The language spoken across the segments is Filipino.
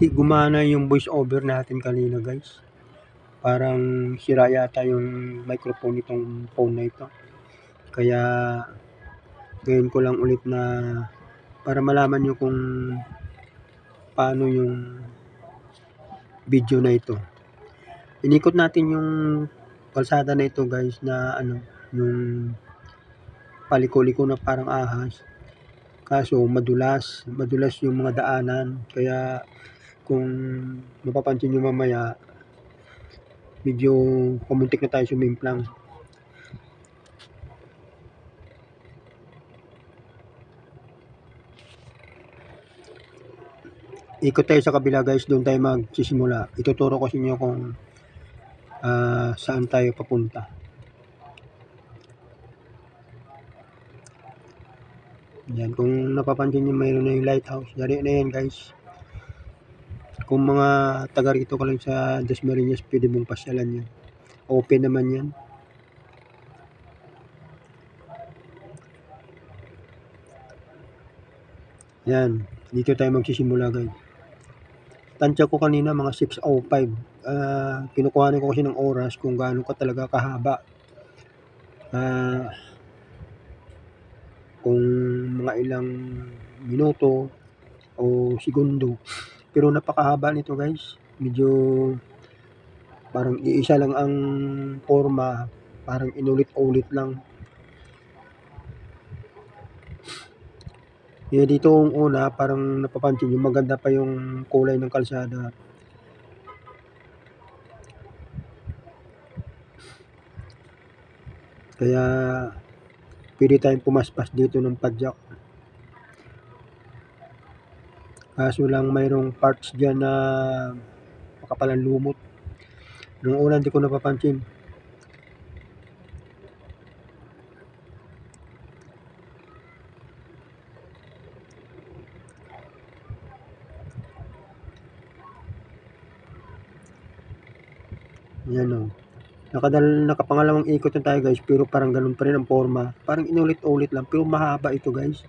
Hindi gumana yung voice over natin kanina guys. Parang sira yata yung microphone nitong phone na ito. Kaya gawin ko lang ulit na para malaman nyo kung paano yung video na ito. Inikot natin yung kalsada na ito guys na yung paliko-liko na parang ahas. Kaso madulas yung mga daanan. Kaya kung mapapansin nyo mamaya, medyo pamuntik na tayo sumimplang. Ikot tayo sa kabila guys, doon tayo magsisimula. Ituturo ko sa inyo kung saan tayo papunta. Yan, kung napapansin nyo mayroon na yung lighthouse. Yari na yan guys. Kung mga taga rito ka lang sa Dasmariñas, pwede mong pasyalan yan. Open naman yan. Yan, dito tayo magsisimula guys. Tansya ko kanina mga 6:05. Kinukuhanan ko kasi ng oras kung gaano ka talaga kahaba. Kung mga ilang minuto o segundo. Pero napakahaba nito guys. Medyo parang iisa lang ang forma. Parang inulit-ulit lang. Kaya dito ang una, parang napapansin nyo, maganda pa yung kulay ng kalsada. Kaya pwede tayong pumaspas dito ng padyak. Kaso lang mayroong parts dyan na makapalang lumot. Nung una hindi ko napapansin. Yan o. Nakapangalawang ikot na tayo guys, pero parang ganun pa rin ang forma. Parang inulit-ulit lang, pero mahaba ito guys.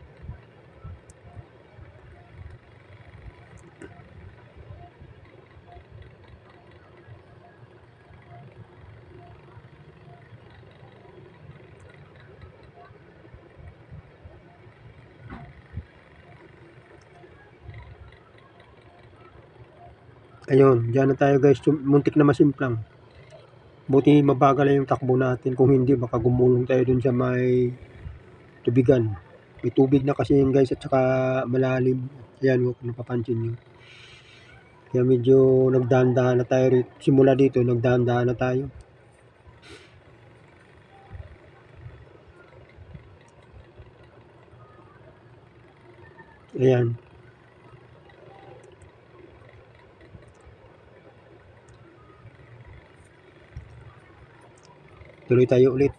Ayun, dyan na tayo guys, muntik na masimplang. Buti mabagal yung takbo natin, kung hindi baka gumulong tayo dun sa may tubigan. May tubig na kasi yun guys, at saka malalim. Ayan, kung napapansin nyo. Kaya medyo nagdahan-dahan na tayo rito. Simula dito, nagdahan-dahan na tayo. Ayan. Tuloy tayo ulit.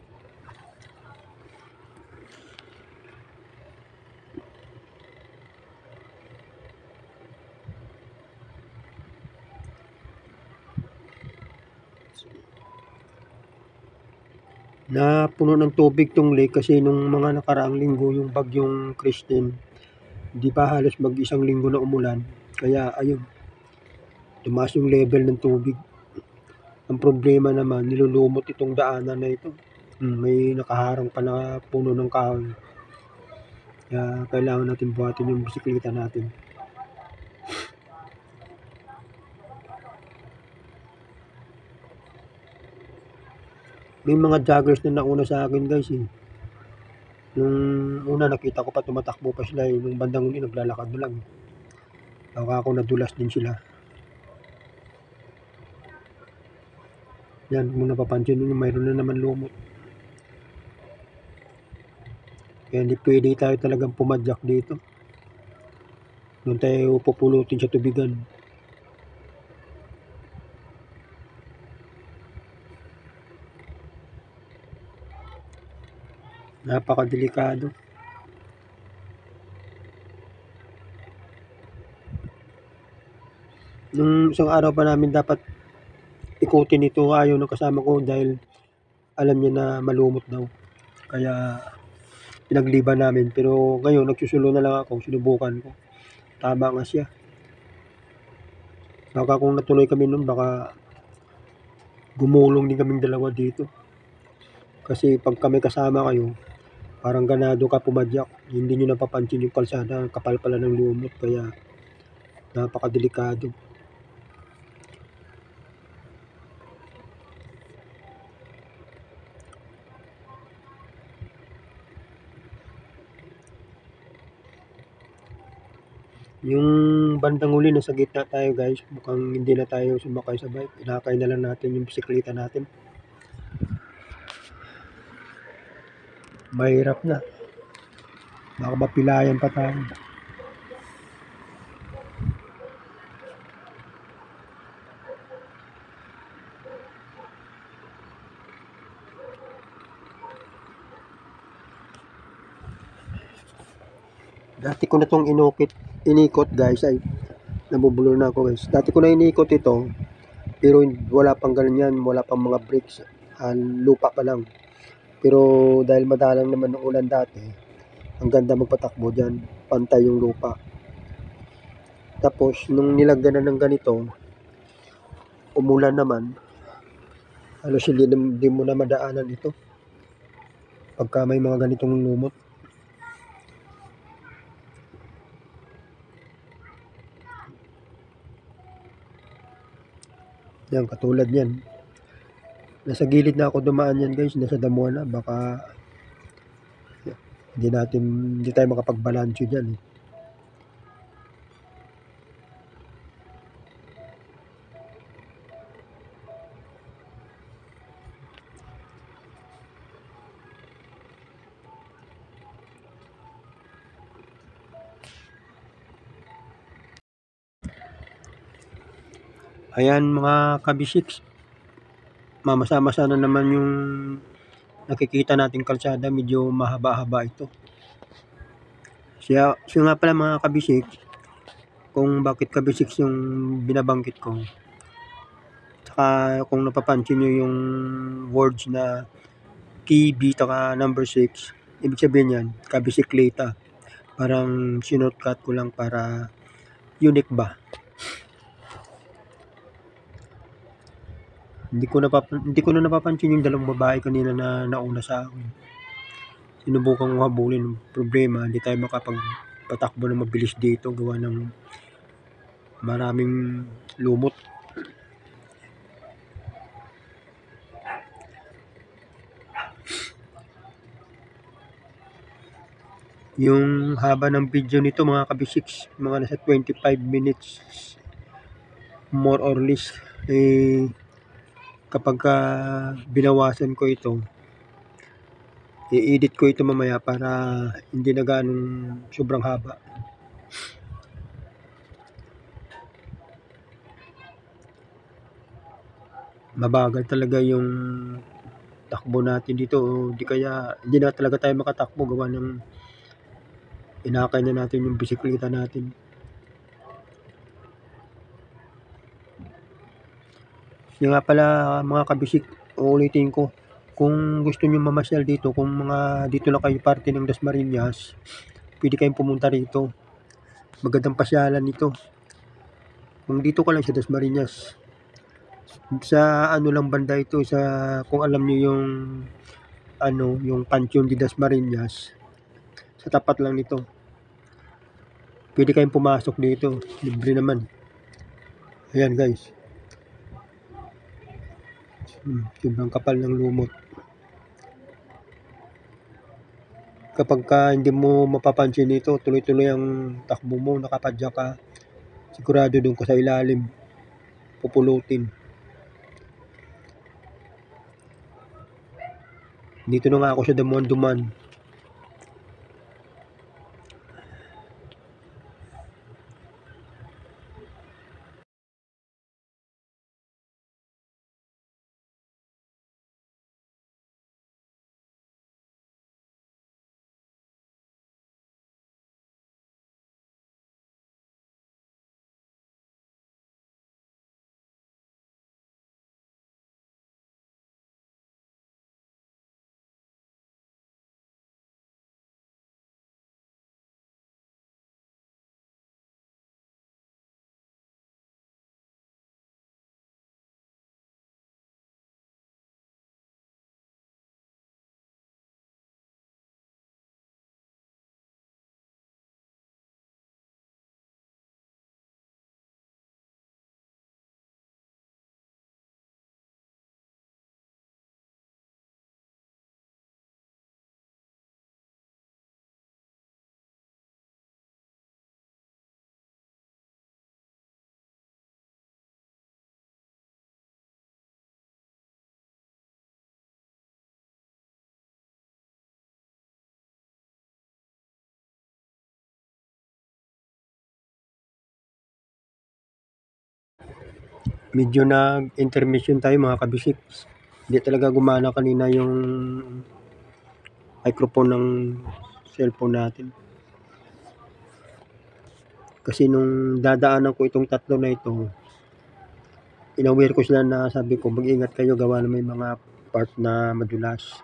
Na puno ng tubig tong lake kasi nung mga nakaraang linggo yung bagyong Christine, di pa halos mag-isang linggo na umulan. Kaya ayun, tumaas yung level ng tubig. Ang problema naman, nilulumot itong daanan na ito. May nakaharang pa na puno ng kahoy. Kaya kailangan natin buhatin yung bisikleta natin. May mga joggers na nauna sa akin guys eh. Nung una nakita ko pa tumatakbo pa sila eh. Nung bandang huli naglalakad na lang. Baka ako nadulas din sila. Yan, kung napapansin nyo, mayroon na naman lumot. Kaya hindi pwede tayo talagang pumadyak dito. Doon tayo pupulutin sa tubigan. Napakadelikado. Nung isang araw pa namin dapat ikutin ito, ayaw ng kasama ko dahil alam niya na malumot daw. Kaya pinagliban namin. Pero ngayon nagsusulo na lang ako, sinubukan ko. Tama nga siya. Baka kung natuloy kami nun, baka gumulong din kaming dalawa dito. Kasi pag kami kasama kayo, parang ganado ka pumadyak. Hindi nyo napapansin yung kalsada, kapal pala ng lumot, kaya napakadelikado. Yung bandang huli, nasa gitna tayo guys. Mukhang hindi na tayo sumakay sa bike. Inakay na lang natin yung bisikleta natin. Mahirap na. Baka mapilayan pa tayo. Dati ko na itong inikot guys, ay nabubulo na ako guys. Dati ko na inikot ito, pero wala pang ganyan, wala pang mga brakes, lupa pa lang. Pero dahil madalang naman ng ulan dati, ang ganda magpatakbo dyan, pantay yung lupa. Tapos nung nilagyan na ng ganito, umulan naman, halos hindi mo na madaanan ito pagka may mga ganitong lumot. Yan, katulad yan. Nasa gilid na ako dumaan yan guys, nasa damuhan na, baka hindi tayo makapagbalanso dyan eh. Ayan mga kabisiks, mamasa-masa na naman yung nakikita nating kalsada, medyo mahaba-haba ito. Siya nga pala mga kabisik, kung bakit kabisiks yung binabanggit ko. Saka kung napapansin nyo yung words na key, beta ka, number 6, ibig sabihin yan, kabisikleta. Parang sinotcut ko lang para unique ba. Hindi ko na napapansin yung dalawang babae kanina na nauna sa akin. Sinubukan ko habulin. Problema, hindi tayo makapagpatakbo na mabilis dito gawa ng maraming lumot. Yung haba ng video nito mga kabisiks, mga nasa 25 minutes more or less. Kapag binawasan ko ito, i-edit ko ito mamaya para hindi na ganong sobrang haba. Mabagal talaga yung takbo natin dito, di kaya hindi na talaga tayo makatakbo gawa ng inakay na natin yung bisikleta natin. Yung nga pala mga kabisik, uulitin ko, kung gusto nyo mamasyal dito, kung mga dito lang kayo parte ng Dasmariñas, pwede kayong pumunta rito. Magandang pasyalan ito. Kung dito ka lang sa Dasmariñas, sa ano lang banda ito, sa kung alam niyo yung Panteon de Dasmariñas, sa tapat lang nito. Pwede kayong pumasok dito, libre naman. Ayan guys. Sobrang kapal ng lumot. Kapag hindi mo mapapansin ito, tuloy-tuloy ang takbo mo, nakapadyak ka, sigurado doon ka sa ilalim, pupulutin. Dito na nga ako sa Damuhan-Duman. Medyo nag-intermission tayo mga kabisik. Hindi talaga gumana kanina yung microphone ng cellphone natin. Kasi nung dadaanan ko itong tatlo na ito, inaware ko sila na sabi ko, mag-ingat kayo gawa na may mga part na madulas.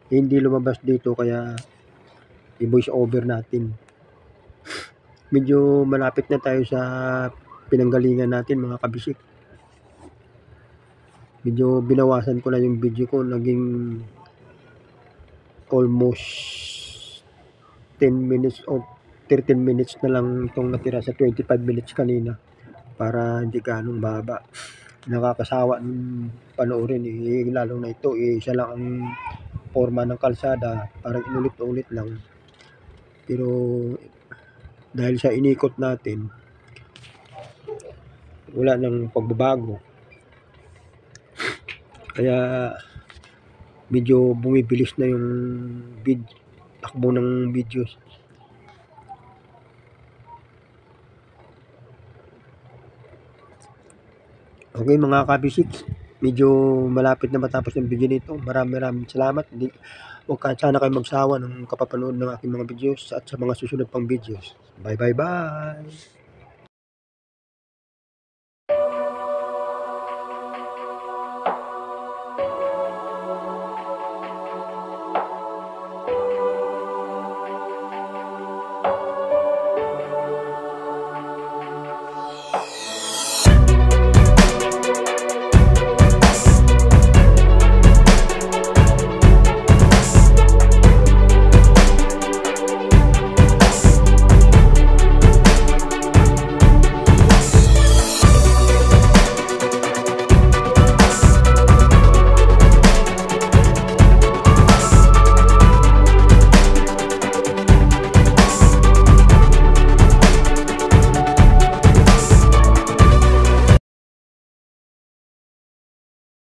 Hindi lumabas dito kaya i-voice over natin. Medyo malapit na tayo sa pinanggalingan natin mga kabisik. Medyo binawasan ko na yung video ko, naging almost 10 minutes o 13 minutes na lang itong natira sa 25 minutes kanina para hindi ganong mahaba. Nakakasawa ng panoorin lalo na ito isa lang ang forma ng kalsada, parang inulit-ulit lang. Pero dahil sa inikot natin, wala nang pagbabago. Kaya medyo bumibilis na yung takbo ng videos. Okay mga kabisik, medyo malapit na matapos ng video nito. Maraming salamat. Huwag sana kayo magsawa ng kapapanood ng aking mga videos at sa mga susunod pang videos. Bye.